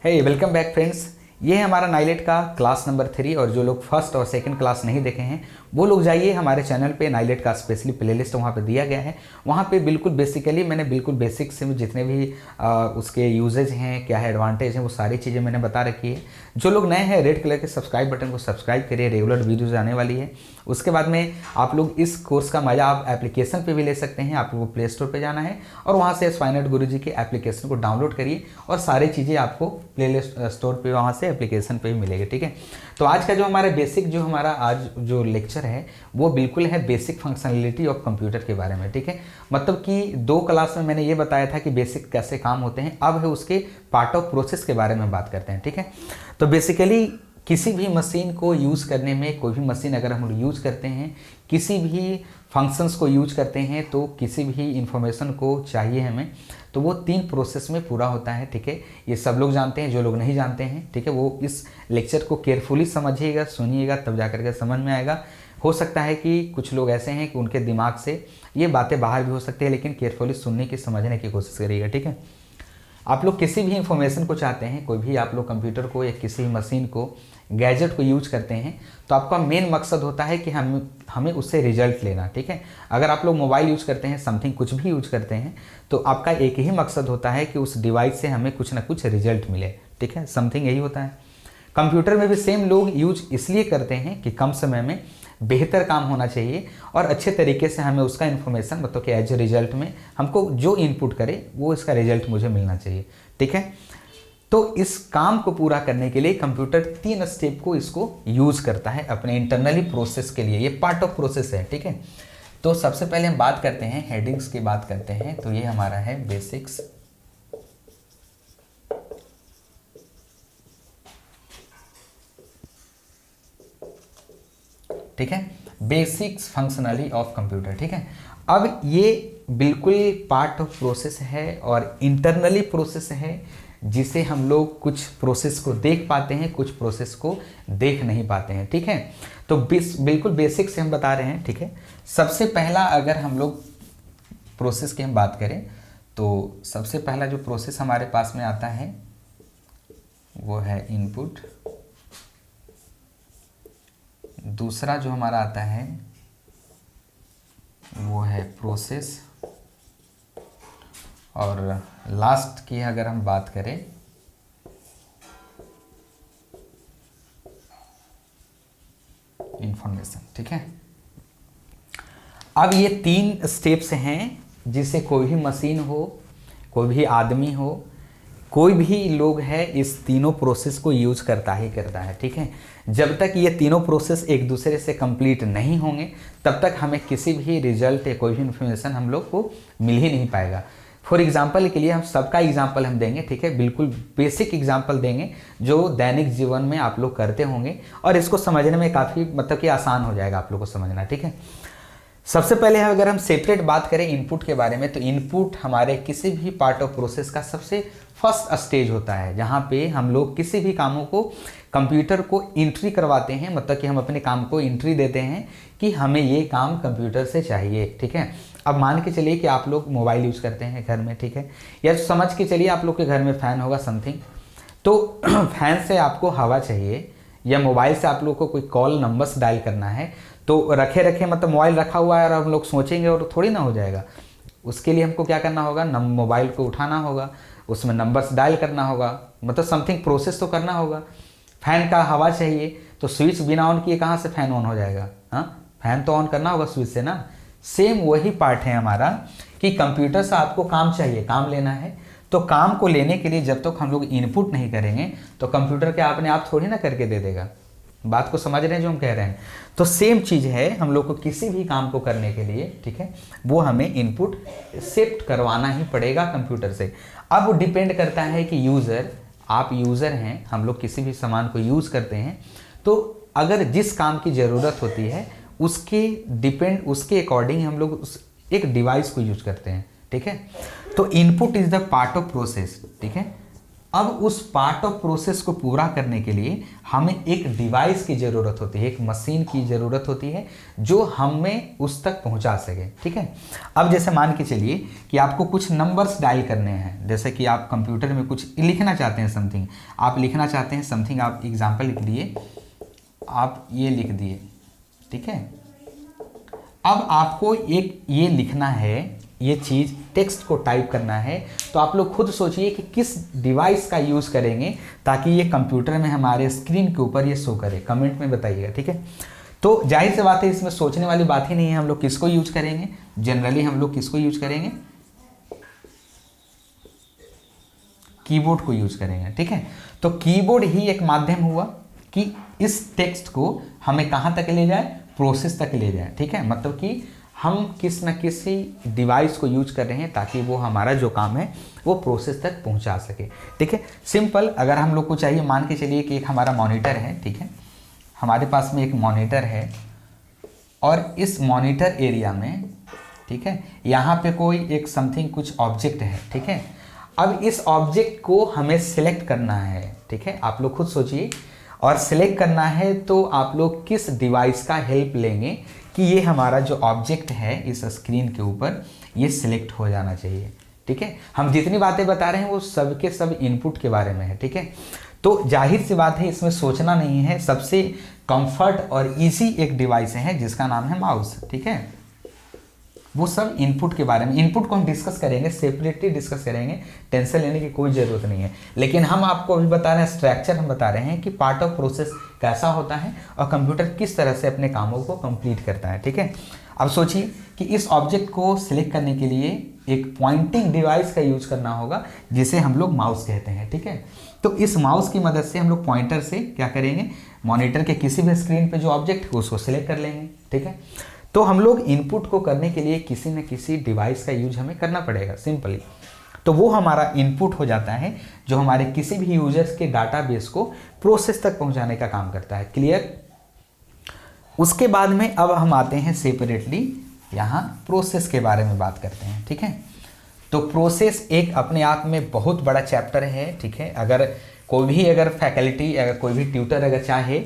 हे welcome back friends. ये है हमारा नाइलेट का क्लास नंबर 3 और जो लोग फर्स्ट और सेकंड क्लास नहीं देखे हैं वो लोग जाइए हमारे चैनल पे। नाइलेट का स्पेशली प्लेलिस्ट वहाँ पे दिया गया है। वहाँ पे बिल्कुल बेसिकली मैंने बिल्कुल बेसिक से जितने भी उसके यूजेज हैं, क्या है एडवांटेज हैं, वो सारी चीज़ें मैंने बता रखी है। जो लोग नए हैं रेड कलर के सब्सक्राइब बटन को सब्सक्राइब करिए, रेगुलर वीडियोज आने वाली है। उसके बाद में आप लोग इस कोर्स का मज़ा आप एप्लीकेशन पे भी ले सकते हैं। आपको प्ले स्टोर पे जाना है और वहाँ से फाइनट गुरुजी के एप्लीकेशन को डाउनलोड करिए और सारी चीज़ें आपको प्ले स्टोर पे वहाँ से एप्लीकेशन पे भी मिलेगी। ठीक है, तो आज का जो हमारा बेसिक जो हमारा आज जो लेक्चर है वो बिल्कुल है बेसिक फंक्शनलिटी ऑफ कंप्यूटर के बारे में। ठीक है, मतलब कि 2 क्लास में मैंने ये बताया था कि बेसिक कैसे काम होते हैं, अब है उसके पार्ट ऑफ प्रोसेस के बारे में बात करते हैं। ठीक है, तो बेसिकली किसी भी मशीन को यूज़ करने में, कोई भी मशीन अगर हम लोग यूज़ करते हैं, किसी भी फंक्शंस को यूज करते हैं, तो किसी भी इंफॉर्मेशन को चाहिए हमें, तो वो 3 प्रोसेस में पूरा होता है। ठीक है, ये सब लोग जानते हैं, जो लोग नहीं जानते हैं ठीक है वो इस लेक्चर को केयरफुली समझिएगा, सुनिएगा, तब जा करके समझ में आएगा। हो सकता है कि कुछ लोग ऐसे हैं कि उनके दिमाग से ये बातें बाहर भी हो सकती है, लेकिन केयरफुली सुनने की, समझने की कोशिश करिएगा। ठीक है, आप लोग किसी भी इंफॉर्मेशन को चाहते हैं, कोई भी आप लोग कंप्यूटर को या किसी मशीन को, गैजेट को यूज करते हैं, तो आपका मेन मकसद होता है कि हमें उससे रिजल्ट लेना। ठीक है, अगर आप लोग मोबाइल यूज करते हैं, समथिंग कुछ भी यूज करते हैं, तो आपका एक ही मकसद होता है कि उस डिवाइस से हमें कुछ ना कुछ रिजल्ट मिले। ठीक है, समथिंग यही होता है। कंप्यूटर में भी सेम लोग यूज इसलिए करते हैं कि कम समय में बेहतर काम होना चाहिए और अच्छे तरीके से हमें उसका इन्फॉर्मेशन, मतलब कि एज ए रिजल्ट में हमको जो इनपुट करे वो इसका रिजल्ट मुझे मिलना चाहिए। ठीक है, तो इस काम को पूरा करने के लिए कंप्यूटर 3 स्टेप को इसको यूज करता है अपने इंटरनली प्रोसेस के लिए। ये पार्ट ऑफ प्रोसेस है। ठीक है, तो सबसे पहले हम बात करते हैं हेडिंग्स की बात करते हैं। तो ये हमारा है बेसिक्स। ठीक है, बेसिक्स फंक्शनली ऑफ कंप्यूटर। ठीक है, अब ये बिल्कुल पार्ट ऑफ प्रोसेस है और इंटरनली प्रोसेस है, जिसे हम लोग कुछ प्रोसेस को देख पाते हैं, कुछ प्रोसेस को देख नहीं पाते हैं। ठीक है, तो बिल्कुल बेसिक से हम बता रहे हैं। ठीक है, सबसे पहला अगर हम लोग प्रोसेस की हम बात करें तो सबसे पहला जो प्रोसेस हमारे पास में आता है वो है इनपुट। दूसरा जो हमारा आता है वो है प्रोसेस, और लास्ट की अगर हम बात करें इंफॉर्मेशन। ठीक है, अब ये 3 स्टेप्स हैं जिसे कोई भी मशीन हो, कोई भी आदमी हो, कोई भी लोग है, इस तीनों प्रोसेस को यूज करता ही करता है। ठीक है, जब तक ये तीनों प्रोसेस एक दूसरे से कंप्लीट नहीं होंगे तब तक हमें किसी भी रिजल्ट या कोई भी इन्फॉर्मेशन हम लोग को मिल ही नहीं पाएगा। फॉर एग्जाम्पल के लिए हम सबका एग्जाम्पल हम देंगे। ठीक है, बिल्कुल बेसिक एग्जाम्पल देंगे जो दैनिक जीवन में आप लोग करते होंगे और इसको समझने में काफ़ी मतलब कि आसान हो जाएगा आप लोग को समझना। ठीक है, सबसे पहले अगर हम सेपरेट बात करें इनपुट के बारे में, तो इनपुट हमारे किसी भी पार्ट ऑफ प्रोसेस का सबसे फर्स्ट स्टेज होता है, जहाँ पे हम लोग किसी भी कामों को कंप्यूटर को एंट्री करवाते हैं, मतलब कि हम अपने काम को एंट्री देते हैं कि हमें ये काम कंप्यूटर से चाहिए। ठीक है, अब मान के चलिए कि आप लोग मोबाइल यूज़ करते हैं घर में। ठीक है, या समझ के चलिए आप लोग के घर में फ़ैन होगा समथिंग, तो फैन से आपको हवा चाहिए, या मोबाइल से आप लोग को कोई कॉल नंबर्स डायल करना है, तो रखे रखे मतलब मोबाइल रखा हुआ है और हम लोग सोचेंगे और थोड़ी ना हो जाएगा। उसके लिए हमको क्या करना होगा, मोबाइल को उठाना होगा, उसमें नंबर्स डायल करना होगा, मतलब समथिंग प्रोसेस तो करना होगा। फैन का हवा चाहिए तो स्विच बिना ऑन किए कहाँ से फैन ऑन हो जाएगा? हाँ, फैन तो ऑन करना होगा स्विच से ना। सेम वही पार्ट है हमारा कि कंप्यूटर से आपको काम चाहिए, काम लेना है, तो काम को लेने के लिए जब तक हम लोग इनपुट नहीं करेंगे तो कंप्यूटर के अपने आप थोड़ी ना करके दे देगा। बात को समझ रहे हैं जो हम कह रहे हैं? तो सेम चीज़ है हम लोग को किसी भी काम को करने के लिए। ठीक है, वो हमें इनपुट शिफ्ट करवाना ही पड़ेगा कंप्यूटर से। अब वो डिपेंड करता है कि यूज़र, आप यूज़र हैं, हम लोग किसी भी सामान को यूज़ करते हैं, तो अगर जिस काम की ज़रूरत होती है उसके अकॉर्डिंग हम लोग उस एक डिवाइस को यूज करते हैं। ठीक है, तो input is the part of process. ठीक है, अब उस पार्ट ऑफ प्रोसेस को पूरा करने के लिए हमें एक डिवाइस की ज़रूरत होती है, एक मशीन की ज़रूरत होती है जो हमें उस तक पहुंचा सके, ठीक है। अब जैसे मान के चलिए कि आपको कुछ नंबर्स डायल करने हैं, जैसे कि आप कंप्यूटर में कुछ लिखना चाहते हैं, समथिंग आप लिखना चाहते हैं, समथिंग आप एग्जाम्पल लिख लिए, आप ये लिख दिए, ठीक है। अब आपको एक ये लिखना है, ये चीज़ टेक्स्ट को टाइप करना है, तो आप लोग खुद सोचिए कि किस डिवाइस का यूज़ करेंगे ताकि ये कंप्यूटर में हमारे स्क्रीन के ऊपर ये शो करे, कमेंट में बताइएगा, ठीक है। तो जाहिर सी बात है, इसमें सोचने वाली बात ही नहीं है, हम लोग किसको यूज करेंगे, जनरली हम लोग किसको यूज करेंगे, कीबोर्ड को यूज करेंगे, ठीक है। तो कीबोर्ड ही एक माध्यम हुआ कि इस टेक्स्ट को हमें कहाँ तक ले जाए, प्रोसेस तक ले जाए, ठीक है। मतलब कि हम किस न किसी डिवाइस को यूज कर रहे हैं ताकि वो हमारा जो काम है वो प्रोसेस तक पहुंचा सके, ठीक है। सिंपल, अगर हम लोग को चाहिए, मान के चलिए कि एक हमारा मॉनिटर है, ठीक है, हमारे पास में एक मॉनिटर है और इस मॉनिटर एरिया में, ठीक है, यहाँ पे कोई एक समथिंग कुछ ऑब्जेक्ट है, ठीक है। अब इस ऑब्जेक्ट को हमें सिलेक्ट करना है, ठीक है, आप लोग खुद सोचिए, और सिलेक्ट करना है तो आप लोग किस डिवाइस का हेल्प लेंगे कि ये हमारा जो ऑब्जेक्ट है इस स्क्रीन के ऊपर ये सिलेक्ट हो जाना चाहिए, ठीक है। हम जितनी बातें बता रहे हैं वो सब के सब इनपुट के बारे में है, ठीक है। तो जाहिर सी बात है, इसमें सोचना नहीं है, सबसे कंफर्ट और इजी एक डिवाइस है जिसका नाम है माउस, ठीक है। वो सब इनपुट के बारे में, इनपुट को हम डिस्कस करेंगे, सेपरेटली डिस्कस करेंगे, टेंशन लेने की कोई ज़रूरत नहीं है। लेकिन हम आपको अभी बता रहे हैं, स्ट्रक्चर हम बता रहे हैं कि पार्ट ऑफ प्रोसेस कैसा होता है और कंप्यूटर किस तरह से अपने कामों को कंप्लीट करता है, ठीक है। अब सोचिए कि इस ऑब्जेक्ट को सिलेक्ट करने के लिए एक पॉइंटिंग डिवाइस का यूज करना होगा जिसे हम लोग माउस कहते हैं, ठीक है। तो इस माउस की मदद से हम लोग पॉइंटर से क्या करेंगे, मॉनिटर के किसी भी स्क्रीन पे जो ऑब्जेक्ट है उसको सिलेक्ट कर लेंगे, ठीक है। तो हम लोग इनपुट को करने के लिए किसी न किसी डिवाइस का यूज हमें करना पड़ेगा, सिंपली। तो वो हमारा इनपुट हो जाता है जो हमारे किसी भी यूजर्स के डाटाबेस को प्रोसेस तक पहुंचाने का काम करता है, क्लियर। उसके बाद में अब हम आते हैं सेपरेटली यहाँ प्रोसेस के बारे में बात करते हैं, ठीक है। तो प्रोसेस एक अपने आप में बहुत बड़ा चैप्टर है, ठीक है। अगर कोई भी फैकल्टी, अगर कोई भी ट्यूटर अगर चाहे,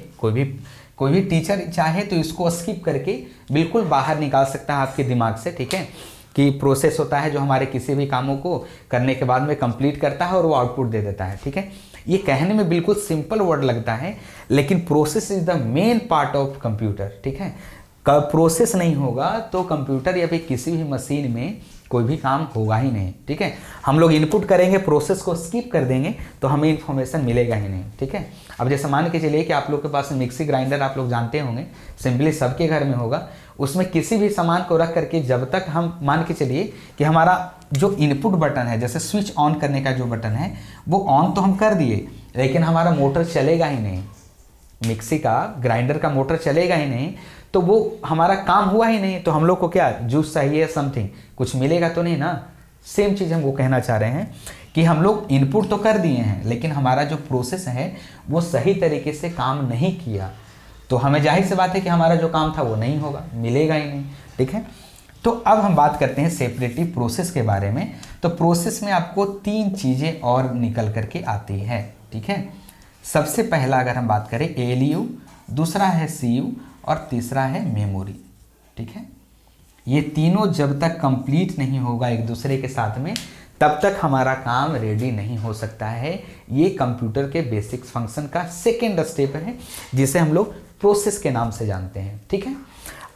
कोई भी टीचर चाहे तो इसको स्किप करके बिल्कुल बाहर निकाल सकता है आपके दिमाग से, ठीक है, कि प्रोसेस होता है जो हमारे किसी भी कामों को करने के बाद में कंप्लीट करता है और वो आउटपुट दे देता है, ठीक है। ये कहने में बिल्कुल सिंपल वर्ड लगता है, लेकिन process is the main part of computer, ठीक है। प्रोसेस नहीं होगा तो कंप्यूटर या फिर किसी भी मशीन में कोई भी काम होगा ही नहीं, ठीक है। हम लोग इनपुट करेंगे, प्रोसेस को स्किप कर देंगे तो हमें इन्फॉर्मेशन मिलेगा ही नहीं, ठीक है। अब जैसे मान के चलिए कि आप लोग के पास मिक्सी ग्राइंडर आप लोग जानते होंगे, सिंपली सबके घर में होगा, उसमें किसी भी सामान को रख करके जब तक हम मान के चलिए कि हमारा जो इनपुट बटन है, जैसे स्विच ऑन करने का जो बटन है वो ऑन तो हम कर दिए, लेकिन हमारा मोटर चलेगा ही नहीं, मिक्सी का, ग्राइंडर का मोटर चलेगा ही नहीं, तो वो हमारा काम हुआ ही नहीं। तो हम लोग को क्या जूस चाहिए, समथिंग कुछ मिलेगा तो नहीं ना। सेम चीज़ हम वो कहना चाह रहे हैं कि हम लोग इनपुट तो कर दिए हैं लेकिन हमारा जो प्रोसेस है वो सही तरीके से काम नहीं किया, तो हमें जाहिर सी बात है कि हमारा जो काम था वो नहीं होगा, मिलेगा ही नहीं, ठीक है। तो अब हम बात करते हैं सेपरेटली प्रोसेस के बारे में। तो प्रोसेस में आपको 3 चीज़ें और निकल करके आती है, ठीक है। सबसे पहला अगर हम बात करें ALU, दूसरा है CU और तीसरा है मेमोरी, ठीक है। ये तीनों जब तक कंप्लीट नहीं होगा एक दूसरे के साथ में तब तक हमारा काम रेडी नहीं हो सकता है। ये कंप्यूटर के बेसिक फंक्शन का सेकेंड स्टेप है जिसे हम लोग प्रोसेस के नाम से जानते हैं, ठीक है।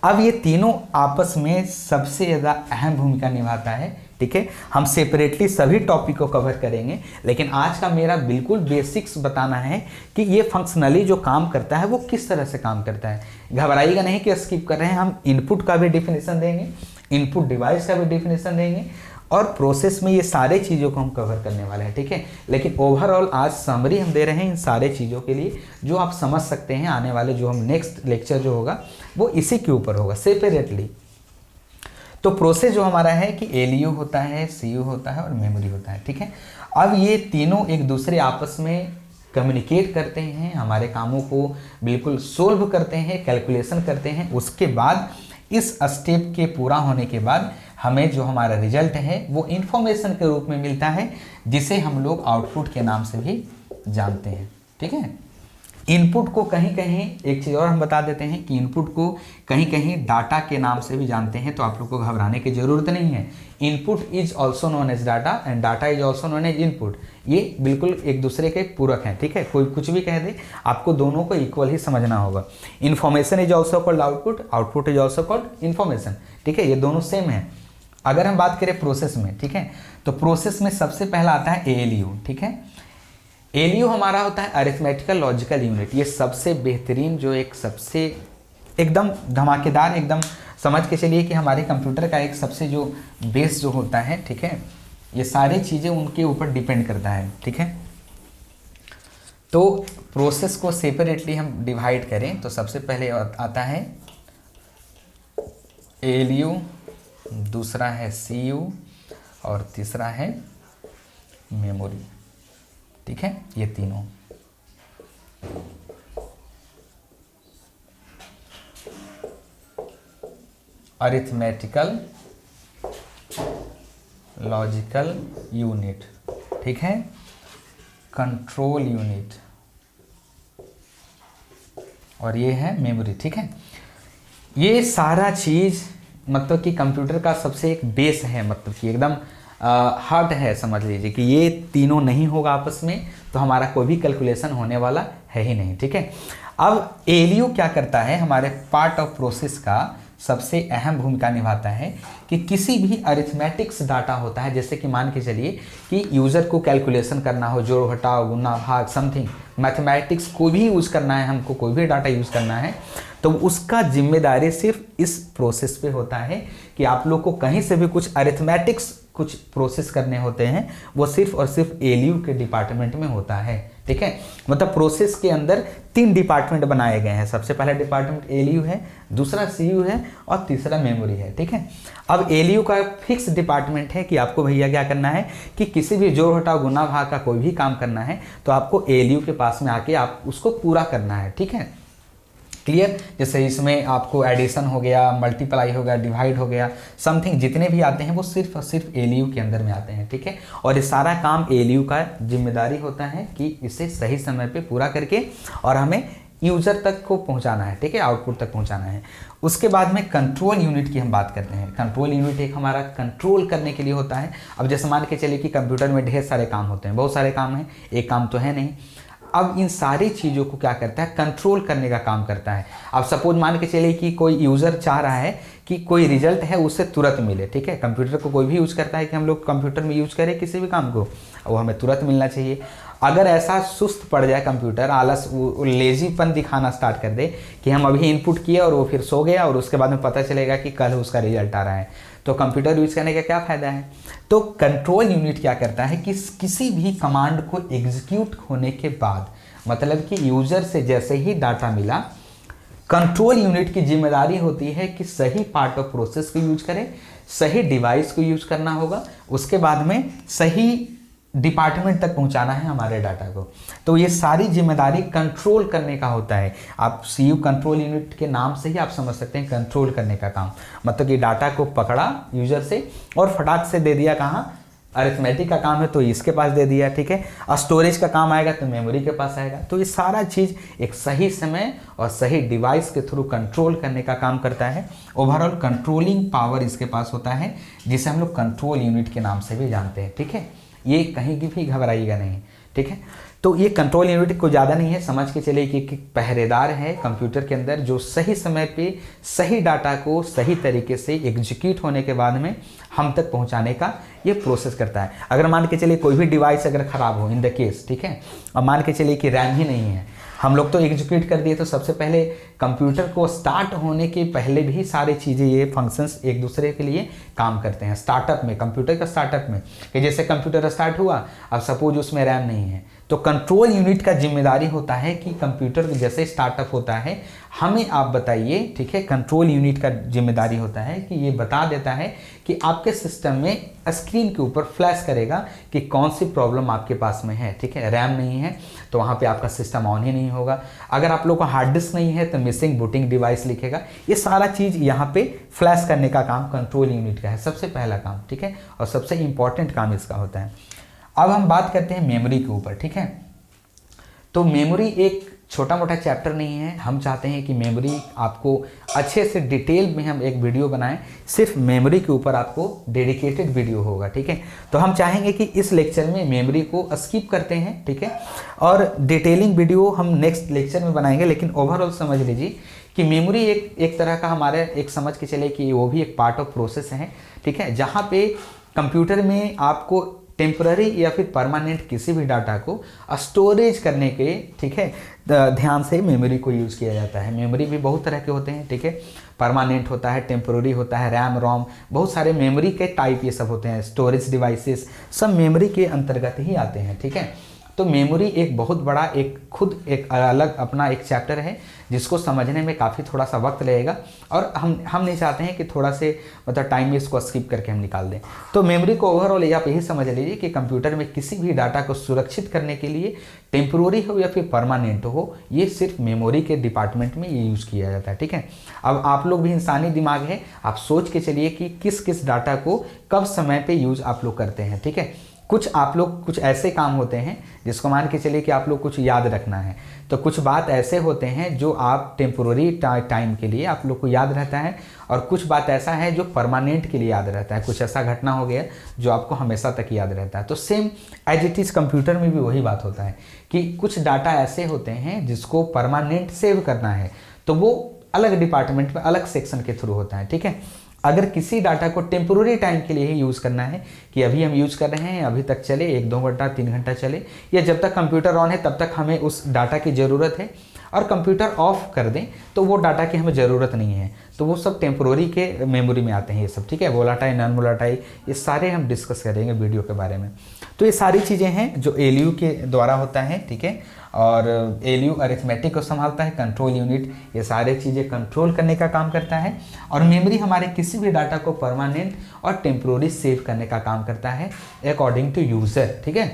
अब ये तीनों आपस में सबसे ज़्यादा अहम भूमिका निभाता है, ठीक है। हम सेपरेटली सभी टॉपिक को कवर करेंगे, लेकिन आज का मेरा बिल्कुल बेसिक्स बताना है कि ये फंक्शनली जो काम करता है वो किस तरह से काम करता है। घबराइएगा नहीं कि स्किप कर रहे हैं, हम इनपुट का भी डेफिनेशन देंगे, इनपुट डिवाइस का भी डेफिनेशन देंगे और प्रोसेस में ये सारे चीज़ों को हम कवर करने वाले हैं, ठीक है। लेकिन ओवरऑल आज समरी हम दे रहे हैं इन सारे चीज़ों के लिए जो आप समझ सकते हैं। आने वाले जो हम नेक्स्ट लेक्चर जो होगा वो इसी के ऊपर होगा सेपरेटली। तो प्रोसेस जो हमारा है कि ALU होता है, CU होता है और मेमोरी होता है, ठीक है। अब ये तीनों एक दूसरे आपस में कम्युनिकेट करते हैं, हमारे कामों को बिल्कुल सोल्व करते हैं, कैलकुलेशन करते हैं। उसके बाद इस स्टेप के पूरा होने के बाद हमें जो हमारा रिजल्ट है वो इंफॉर्मेशन के रूप में मिलता है, जिसे हम लोग आउटपुट के नाम से भी जानते हैं। ठीक है, इनपुट को कहीं कहीं एक चीज़ और हम बता देते हैं कि इनपुट को कहीं कहीं डाटा के नाम से भी जानते हैं, तो आप लोग को घबराने की ज़रूरत नहीं है। Input is also known as data and data is also known as input, ये बिल्कुल एक दूसरे के पूरक हैं। ठीक है, कोई कुछ भी कह दे, आपको दोनों को इक्वल ही समझना होगा। Information is also called output, output is also called information. ठीक है, ये दोनों सेम है। अगर हम बात करें प्रोसेस में, ठीक है, तो प्रोसेस में सबसे पहला आता है ALU। ठीक है, ALU हमारा होता है अरिथमेटिकल लॉजिकल यूनिट। ये सबसे बेहतरीन, जो एक सबसे एकदम धमाकेदार, एकदम समझ के चलिए कि हमारे कंप्यूटर का एक सबसे जो बेस जो होता है, ठीक है, ये सारी चीज़ें उनके ऊपर डिपेंड करता है। ठीक है, तो प्रोसेस को सेपरेटली हम डिवाइड करें तो सबसे पहले आता है ALU, दूसरा है CU और तीसरा है मेमोरी। ठीक है, ये तीनों। अरिथमेटिकल लॉजिकल यूनिट, ठीक है, कंट्रोल यूनिट और ये है मेमोरी। ठीक है, ये सारा चीज़ मतलब कि कंप्यूटर का सबसे एक बेस है, मतलब कि एकदम हार्ट है, समझ लीजिए कि ये तीनों नहीं होगा आपस में तो हमारा कोई भी कैलकुलेशन होने वाला है ही नहीं। ठीक है, अब ALU क्या करता है, हमारे पार्ट ऑफ प्रोसेस का सबसे अहम भूमिका निभाता है कि किसी भी अरिथमेटिक्स डाटा होता है, जैसे कि मान के चलिए कि यूज़र को कैलकुलेशन करना हो, जोड़ घटाव गुना भाग समथिंग, मैथमेटिक्स को भी यूज़ करना है, हमको कोई भी डाटा यूज़ करना है, तो उसका जिम्मेदारी सिर्फ इस प्रोसेस पे होता है कि आप लोग को कहीं से भी कुछ अरिथमेटिक्स कुछ प्रोसेस करने होते हैं, वो सिर्फ और सिर्फ ALU के डिपार्टमेंट में होता है। ठीक है, मतलब प्रोसेस के अंदर 3 डिपार्टमेंट बनाए गए हैं। सबसे पहला डिपार्टमेंट ALU है, दूसरा CU है और तीसरा मेमोरी है। ठीक है, अब ALU का फिक्स डिपार्टमेंट है कि आपको भैया क्या करना है कि किसी भी जोड़ घटाव गुना भाग का कोई भी काम करना है तो आपको ALU के पास में आके आप उसको पूरा करना है। ठीक है, क्लियर, जैसे इसमें आपको एडिशन हो गया, मल्टीप्लाई हो गया, डिवाइड हो गया, समथिंग जितने भी आते हैं वो सिर्फ और सिर्फ ALU के अंदर में आते हैं। ठीक है, और ये सारा काम ALU का जिम्मेदारी होता है कि इसे सही समय पे पूरा करके और हमें यूज़र तक को पहुंचाना है। ठीक है, आउटपुट तक पहुंचाना है। उसके बाद में कंट्रोल यूनिट की हम बात करते हैं। कंट्रोल यूनिट एक हमारा कंट्रोल करने के लिए होता है। अब जैसे मान के चलिए कि कंप्यूटर में ढेर सारे काम होते हैं, बहुत सारे काम हैं, एक काम तो है नहीं। अब इन सारी चीज़ों को क्या करता है, कंट्रोल करने का काम करता है। अब सपोज मान के चलिए कि कोई यूज़र चाह रहा है कि कोई रिजल्ट है उससे तुरंत मिले। ठीक है, कंप्यूटर को कोई भी यूज़ करता है कि हम लोग कंप्यूटर में यूज़ करें किसी भी काम को, वो हमें तुरंत मिलना चाहिए। अगर ऐसा सुस्त पड़ जाए कंप्यूटर, आलस, लेजीपन दिखाना स्टार्ट कर दे कि हम अभी इनपुट किए और वो फिर सो गया और उसके बाद में पता चलेगा कि कल उसका रिजल्ट आ रहा है, तो कंप्यूटर यूज करने का क्या फ़ायदा है। तो कंट्रोल यूनिट क्या करता है कि किसी भी कमांड को एग्जीक्यूट होने के बाद, मतलब कि यूज़र से जैसे ही डाटा मिला, कंट्रोल यूनिट की जिम्मेदारी होती है कि सही पार्ट ऑफ प्रोसेस को यूज करें, सही डिवाइस को यूज करना होगा, उसके बाद में सही डिपार्टमेंट तक पहुंचाना है हमारे डाटा को। तो ये सारी जिम्मेदारी कंट्रोल करने का होता है। आप CU कंट्रोल यूनिट के नाम से ही आप समझ सकते हैं कंट्रोल करने का काम, मतलब कि डाटा को पकड़ा यूजर से और फटाक से दे दिया कहाँ, अरिथमेटिक का काम है तो इसके पास दे दिया। ठीक है, और स्टोरेज का काम आएगा तो मेमोरी के पास आएगा। तो ये सारा चीज़ एक सही समय और सही डिवाइस के थ्रू कंट्रोल करने का काम करता है। ओवरऑल कंट्रोलिंग पावर इसके पास होता है, जिसे हम लोग कंट्रोल यूनिट के नाम से भी जानते हैं। ठीक है, ये कहीं की भी घबराइएगा नहीं। ठीक है, तो ये कंट्रोल यूनिट को ज़्यादा नहीं है, समझ के चलिए कि पहरेदार है कंप्यूटर के अंदर जो सही समय पे सही डाटा को सही तरीके से एग्जीक्यूट होने के बाद में हम तक पहुंचाने का ये प्रोसेस करता है। अगर मान के चलिए कोई भी डिवाइस अगर ख़राब हो इन द केस, ठीक है, और मान के चलिए कि रैम ही नहीं है, हम लोग तो एग्जीक्यूट कर दिए, तो सबसे पहले कंप्यूटर को स्टार्ट होने के पहले भी सारी चीज़ें, ये फंक्शंस एक दूसरे के लिए काम करते हैं। स्टार्टअप में, कंप्यूटर का स्टार्टअप में, कि जैसे कंप्यूटर स्टार्ट हुआ, अब सपोज उसमें रैम नहीं है तो कंट्रोल यूनिट का जिम्मेदारी होता है कि कंप्यूटर जैसे स्टार्टअप होता है, हमें आप बताइए, ठीक है, कंट्रोल यूनिट का जिम्मेदारी होता है कि ये बता देता है कि आपके सिस्टम में स्क्रीन के ऊपर फ्लैश करेगा कि कौन सी प्रॉब्लम आपके पास में है, ठीक है। रैम नहीं है तो वहाँ पे आपका सिस्टम ऑन ही नहीं होगा। अगर आप लोग को हार्ड डिस्क नहीं है तो मिसिंग बूटिंग डिवाइस लिखेगा। ये सारा चीज़ यहाँ पे फ्लैश करने का काम कंट्रोल यूनिट का है, सबसे पहला काम, ठीक है, और सबसे इंपॉर्टेंट काम इसका होता है। अब हम बात करते हैं मेमोरी के ऊपर, ठीक है। तो मेमोरी एक छोटा मोटा चैप्टर नहीं है। हम चाहते हैं कि मेमोरी आपको अच्छे से डिटेल में हम एक वीडियो बनाएं, सिर्फ मेमोरी के ऊपर आपको डेडिकेटेड वीडियो होगा, ठीक है। तो हम चाहेंगे कि इस लेक्चर में मेमोरी को स्किप करते हैं, ठीक है, और डिटेलिंग वीडियो हम नेक्स्ट लेक्चर में बनाएंगे। लेकिन ओवरऑल समझ लीजिए कि मेमोरी एक तरह का हमारे एक समझ के चले कि वो भी एक पार्ट ऑफ प्रोसेस है, ठीक है, जहाँ पे कंप्यूटर में आपको टेम्पररी या फिर परमानेंट किसी भी डाटा को स्टोरेज करने के, ठीक है, ध्यान से मेमोरी को यूज़ किया जाता है। मेमोरी भी बहुत तरह के होते हैं, ठीक है, परमानेंट होता है, टेम्पररी होता है, रैम रोम, बहुत सारे मेमोरी के टाइप ये सब होते हैं। स्टोरेज डिवाइसेस सब मेमोरी के अंतर्गत ही आते हैं, ठीक है। तो मेमोरी एक बहुत बड़ा एक अलग अपना एक चैप्टर है जिसको समझने में काफ़ी थोड़ा सा वक्त लगेगा, और हम नहीं चाहते हैं कि थोड़ा से मतलब टाइम में इसको स्किप करके हम निकाल दें। तो मेमोरी को ओवरऑल आप यही समझ लीजिए कि कंप्यूटर में किसी भी डाटा को सुरक्षित करने के लिए टेम्पोररी हो या फिर परमानेंट हो, ये सिर्फ मेमोरी के डिपार्टमेंट में ये यूज़ किया जाता है, ठीक है। अब आप लोग भी इंसानी दिमाग है, आप सोच के चलिए कि किस किस डाटा को कब समय पे यूज़ आप लोग करते हैं, ठीक है। कुछ ऐसे काम होते हैं जिसको मान के चलिए कि आप लोग कुछ याद रखना है, तो कुछ बात ऐसे होते हैं जो आप टेम्पोररी टाइम के लिए आप लोग को याद रहता है, और कुछ बात ऐसा है जो परमानेंट के लिए याद रहता है। कुछ ऐसा घटना हो गया जो आपको हमेशा तक याद रहता है। तो same as it is computer में भी वही बात होता है कि कुछ डाटा ऐसे होते हैं जिसको परमानेंट सेव करना है, तो वो अलग डिपार्टमेंट में अलग सेक्शन के थ्रू होता है, ठीक है। अगर किसी डाटा को टेम्पोररी टाइम के लिए ही यूज़ करना है कि अभी हम यूज़ कर रहे हैं, अभी तक चले, 1-2 घंटा 3 घंटा चले, या जब तक कंप्यूटर ऑन है तब तक हमें उस डाटा की ज़रूरत है, और कंप्यूटर ऑफ कर दें तो वो डाटा की हमें ज़रूरत नहीं है, तो वो सब टेम्पोररी के मेमोरी में आते हैं ये सब, ठीक है। वोलाटाइल, नॉन वोलाटाइल, ये सारे हम डिस्कस करेंगे वीडियो के बारे में। तो ये सारी चीज़ें हैं जो एलयू के द्वारा होता है, ठीक है, और एलयू अरिथमेटिक को संभालता है, कंट्रोल यूनिट ये सारे चीज़ें कंट्रोल करने का काम करता है, और मेमोरी हमारे किसी भी डाटा को परमानेंट और टेम्पोररी सेव करने का काम करता है अकॉर्डिंग टू यूज़र, ठीक है।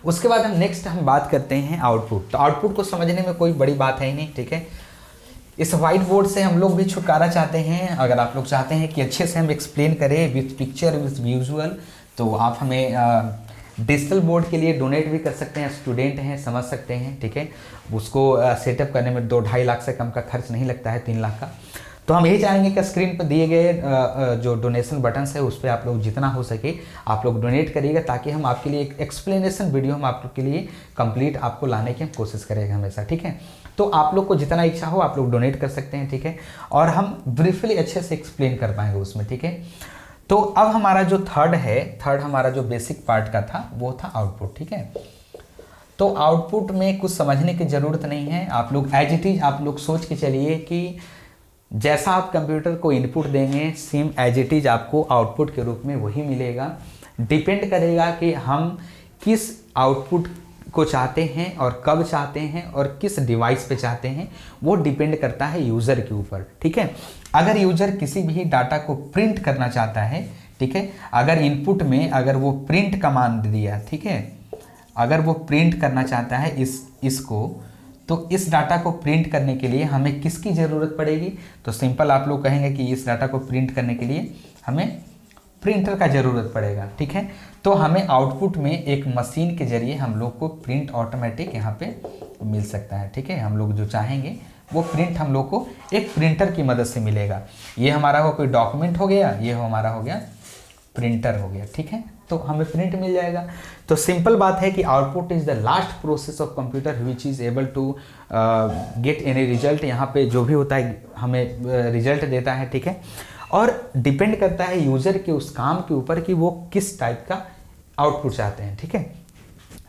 उसके बाद हम बात करते हैं आउटपुट। तो आउटपुट को समझने में कोई बड़ी बात है ही नहीं, ठीक है। इस वाइट बोर्ड से हम लोग भी छुटकारा चाहते हैं। अगर आप लोग चाहते हैं कि अच्छे से हम एक्सप्लेन करें विथ पिक्चर विथ विजुअल, तो आप हमें डिजिटल बोर्ड के लिए डोनेट भी कर सकते हैं। स्टूडेंट हैं, समझ सकते हैं, ठीक है। उसको सेटअप करने में 2-2.5 लाख से कम का खर्च नहीं लगता है, 3 लाख का। तो हम यही चाहेंगे कि स्क्रीन पर दिए गए जो डोनेशन बटन्स है उस पर आप लोग जितना हो सके आप लोग डोनेट करिएगा, ताकि हम आपके लिए एक एक्सप्लेनेशन वीडियो हम आप लोग के लिए कंप्लीट आपको लाने की हम कोशिश करेंगे हमेशा, ठीक है। तो आप लोग को जितना इच्छा हो आप लोग डोनेट कर सकते हैं, ठीक है, और हम ब्रीफली अच्छे से एक्सप्लेन कर पाएंगे उसमें, ठीक है। तो अब हमारा जो थर्ड हमारा जो बेसिक पार्ट का था वो था आउटपुट, ठीक है। तो आउटपुट में कुछ समझने की ज़रूरत नहीं है, आप लोग एज इट इज़ आप लोग सोच के चलिए कि जैसा आप कंप्यूटर को इनपुट देंगे सेम एज इट इज़ आपको आउटपुट के रूप में वही मिलेगा। डिपेंड करेगा कि हम किस आउटपुट को चाहते हैं और कब चाहते हैं और किस डिवाइस पे चाहते हैं, वो डिपेंड करता है यूज़र के ऊपर, ठीक है। अगर यूज़र किसी भी डाटा को प्रिंट करना चाहता है, ठीक है, अगर इनपुट में अगर वो प्रिंट कमांड दिया, ठीक है, अगर वो प्रिंट करना चाहता है इसको, तो इस डाटा को प्रिंट करने के लिए हमें किसकी ज़रूरत पड़ेगी? तो सिंपल आप लोग कहेंगे कि इस डाटा को प्रिंट करने के लिए हमें प्रिंटर का ज़रूरत पड़ेगा, ठीक है। तो हमें आउटपुट में एक मशीन के ज़रिए हम लोग को प्रिंट ऑटोमेटिक यहाँ पे मिल सकता है, ठीक है। हम लोग जो चाहेंगे वो प्रिंट हम लोग को एक प्रिंटर की मदद से मिलेगा। ये हमारा हो कोई डॉक्यूमेंट हो गया, ये हमारा हो गया प्रिंटर हो गया, ठीक है। तो हमें प्रिंट मिल जाएगा। तो सिंपल बात है कि output is the last process of computer which is able to get any result. यहाँ पे जो भी होता है हमें रिजल्ट देता है, ठीक है। और डिपेंड करता है यूज़र के उस काम के ऊपर कि वो किस टाइप का आउटपुट चाहते हैं, ठीक है।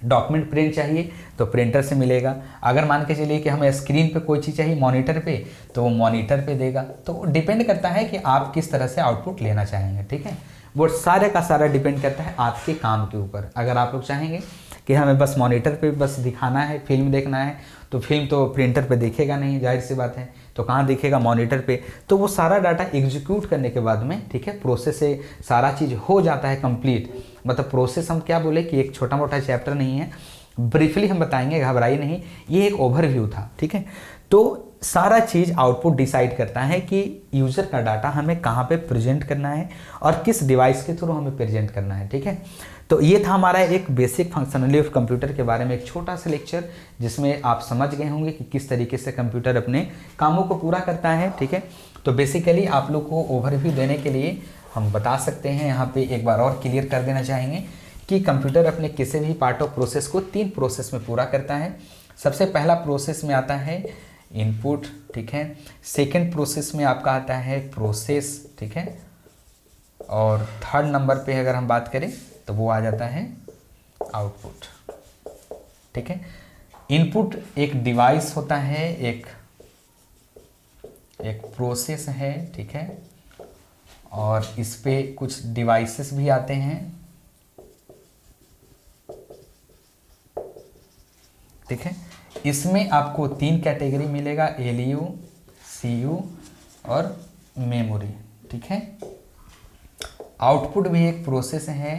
डॉक्यूमेंट प्रिंट चाहिए तो प्रिंटर से मिलेगा। अगर मान के चलिए कि हमें स्क्रीन पे कोई चीज़ चाहिए मॉनिटर पे, तो वो मॉनिटर पे देगा। तो डिपेंड करता है कि आप किस तरह से आउटपुट लेना चाहेंगे, ठीक है। वो सारे का सारा डिपेंड करता है आपके काम के ऊपर। अगर आप लोग चाहेंगे कि हमें बस मॉनिटर पे बस दिखाना है, फिल्म देखना है, तो फिल्म तो प्रिंटर पे दिखेगा नहीं, जाहिर सी बात है, तो कहाँ दिखेगा, मॉनिटर पे। तो वो सारा डाटा एग्जीक्यूट करने के बाद में, ठीक है, प्रोसेस से सारा चीज़ हो जाता है कंप्लीट। मतलब प्रोसेस हम क्या बोले कि एक छोटा मोटा चैप्टर नहीं है, ब्रीफली हम बताएंगे, घबराइए नहीं, ये एक ओवरव्यू था, ठीक है। तो सारा चीज़ आउटपुट डिसाइड करता है कि यूज़र का डाटा हमें कहाँ पे प्रेजेंट करना है और किस डिवाइस के थ्रू हमें प्रेजेंट करना है, ठीक है। तो ये था हमारा एक बेसिक फंक्शनलिटी ऑफ कंप्यूटर के बारे में एक छोटा सा लेक्चर, जिसमें आप समझ गए होंगे कि किस तरीके से कंप्यूटर अपने कामों को पूरा करता है, ठीक है। तो बेसिकली आप लोग को ओवरव्यू देने के लिए हम बता सकते हैं, यहाँ पे एक बार और क्लियर कर देना चाहेंगे कि कंप्यूटर अपने किसी भी पार्ट ऑफ प्रोसेस को 3 प्रोसेस में पूरा करता है। सबसे पहला प्रोसेस में आता है इनपुट, ठीक है। सेकेंड प्रोसेस में आपका आता है प्रोसेस, ठीक है। और थर्ड नंबर पे अगर हम बात करें तो वो आ जाता है आउटपुट, ठीक है। इनपुट एक डिवाइस होता है, एक प्रोसेस है, ठीक है। और इस पे कुछ डिवाइसेस भी आते हैं, ठीक है। इसमें आपको 3 कैटेगरी मिलेगा, एलयू, सीयू और मेमोरी, ठीक है। आउटपुट भी एक प्रोसेस है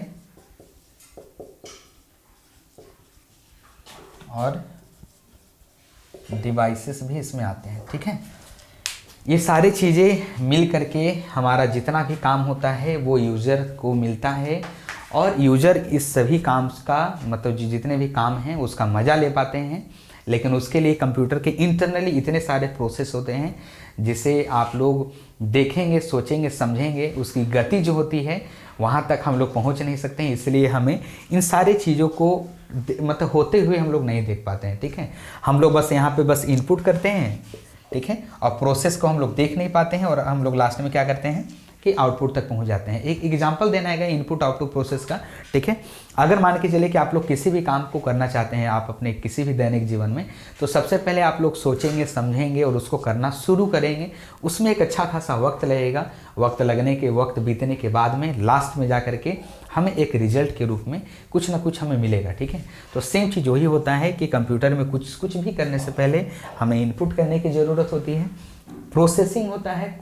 और डिवाइसेस भी इसमें आते हैं, ठीक है। ये सारी चीज़ें मिल करके हमारा जितना भी काम होता है वो यूज़र को मिलता है, और यूज़र इस सभी काम का मतलब जितने भी काम हैं उसका मज़ा ले पाते हैं। लेकिन उसके लिए कंप्यूटर के इंटरनली इतने सारे प्रोसेस होते हैं जिसे आप लोग देखेंगे, सोचेंगे, समझेंगे, उसकी गति जो होती है वहाँ तक हम लोग पहुँच नहीं सकते हैं। इसलिए हमें इन सारी चीज़ों को मतलब होते हुए हम लोग नहीं देख पाते हैं, ठीक है। हम लोग बस यहाँ पे बस इनपुट करते हैं, ठीक है, और प्रोसेस को हम लोग देख नहीं पाते हैं, और हम लोग लास्ट में क्या करते हैं कि आउटपुट तक पहुंच जाते हैं। एक एग्जांपल देना है इनपुट आउटपुट प्रोसेस का, ठीक है। अगर मान के चले कि आप लोग किसी भी काम को करना चाहते हैं आप अपने किसी भी दैनिक जीवन में, तो सबसे पहले आप लोग सोचेंगे, समझेंगे और उसको करना शुरू करेंगे। उसमें एक अच्छा खासा वक्त लगेगा, वक्त बीतने के बाद में लास्ट में जा करके हमें एक रिजल्ट के रूप में कुछ ना कुछ हमें मिलेगा, ठीक है। तो सेम चीज़ वही होता है कि कंप्यूटर में कुछ भी करने से पहले हमें इनपुट करने की ज़रूरत होती है, प्रोसेसिंग होता है,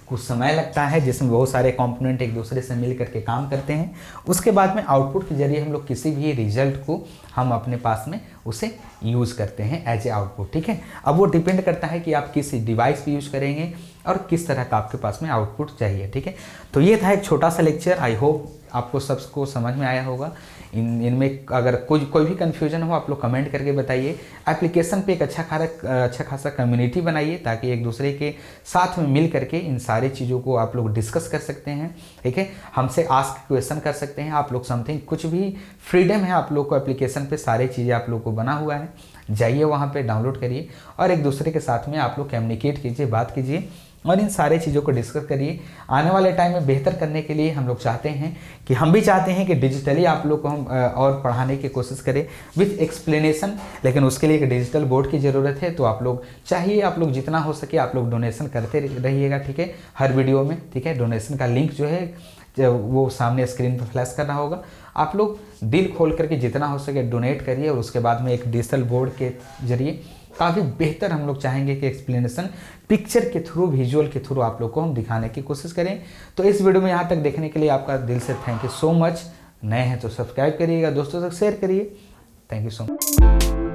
कुछ समय लगता है जिसमें बहुत सारे कंपोनेंट एक दूसरे से मिल करके काम करते हैं। उसके बाद में आउटपुट के जरिए हम लोग किसी भी रिजल्ट को हम अपने पास में उसे यूज़ करते हैं एज ए आउटपुट, ठीक है। अब वो डिपेंड करता है कि आप किस डिवाइस पे यूज़ करेंगे और किस तरह का आपके पास में आउटपुट चाहिए, ठीक है। तो ये था एक छोटा सा लेक्चर, आई होप आपको सबको समझ में आया होगा। इनमें अगर कोई भी कन्फ्यूजन हो आप लोग कमेंट करके बताइए। एप्लीकेशन पे एक अच्छा खासा कम्युनिटी बनाइए ताकि एक दूसरे के साथ में मिल करके इन सारी चीज़ों को आप लोग डिस्कस कर सकते हैं, ठीक है। हमसे आस्क क्वेश्चन कर सकते हैं आप लोग, समथिंग कुछ भी फ्रीडम है आप लोग को। एप्लीकेशन पे सारी चीज़ें आप लोग को बना हुआ है, जाइए वहाँ पे डाउनलोड करिए और एक दूसरे के साथ में आप लोग कम्युनिकेट कीजिए, बात कीजिए और इन सारे चीज़ों को डिस्कस करिए। आने वाले टाइम में बेहतर करने के लिए हम लोग चाहते हैं कि हम भी चाहते हैं कि डिजिटली आप लोग को हम और पढ़ाने की कोशिश करें विथ एक्सप्लेनेशन, लेकिन उसके लिए एक डिजिटल बोर्ड की ज़रूरत है। तो आप लोग चाहिए, आप लोग जितना हो सके आप लोग डोनेशन करते रहिएगा, ठीक है, हर वीडियो में, ठीक है। डोनेशन का लिंक जो है वो सामने स्क्रीन पर फ्लैश करना होगा। आप लोग दिल खोल करके जितना हो सके डोनेट करिए और उसके बाद में एक डिजिटल बोर्ड के जरिए काफ़ी बेहतर हम लोग चाहेंगे कि एक्सप्लेनेशन पिक्चर के थ्रू, विजुअल के थ्रू आप लोग को हम दिखाने की कोशिश करें। तो इस वीडियो में यहाँ तक देखने के लिए आपका दिल से थैंक यू सो मच। नए हैं तो सब्सक्राइब करिएगा, दोस्तों तक शेयर करिए। Thank you so much.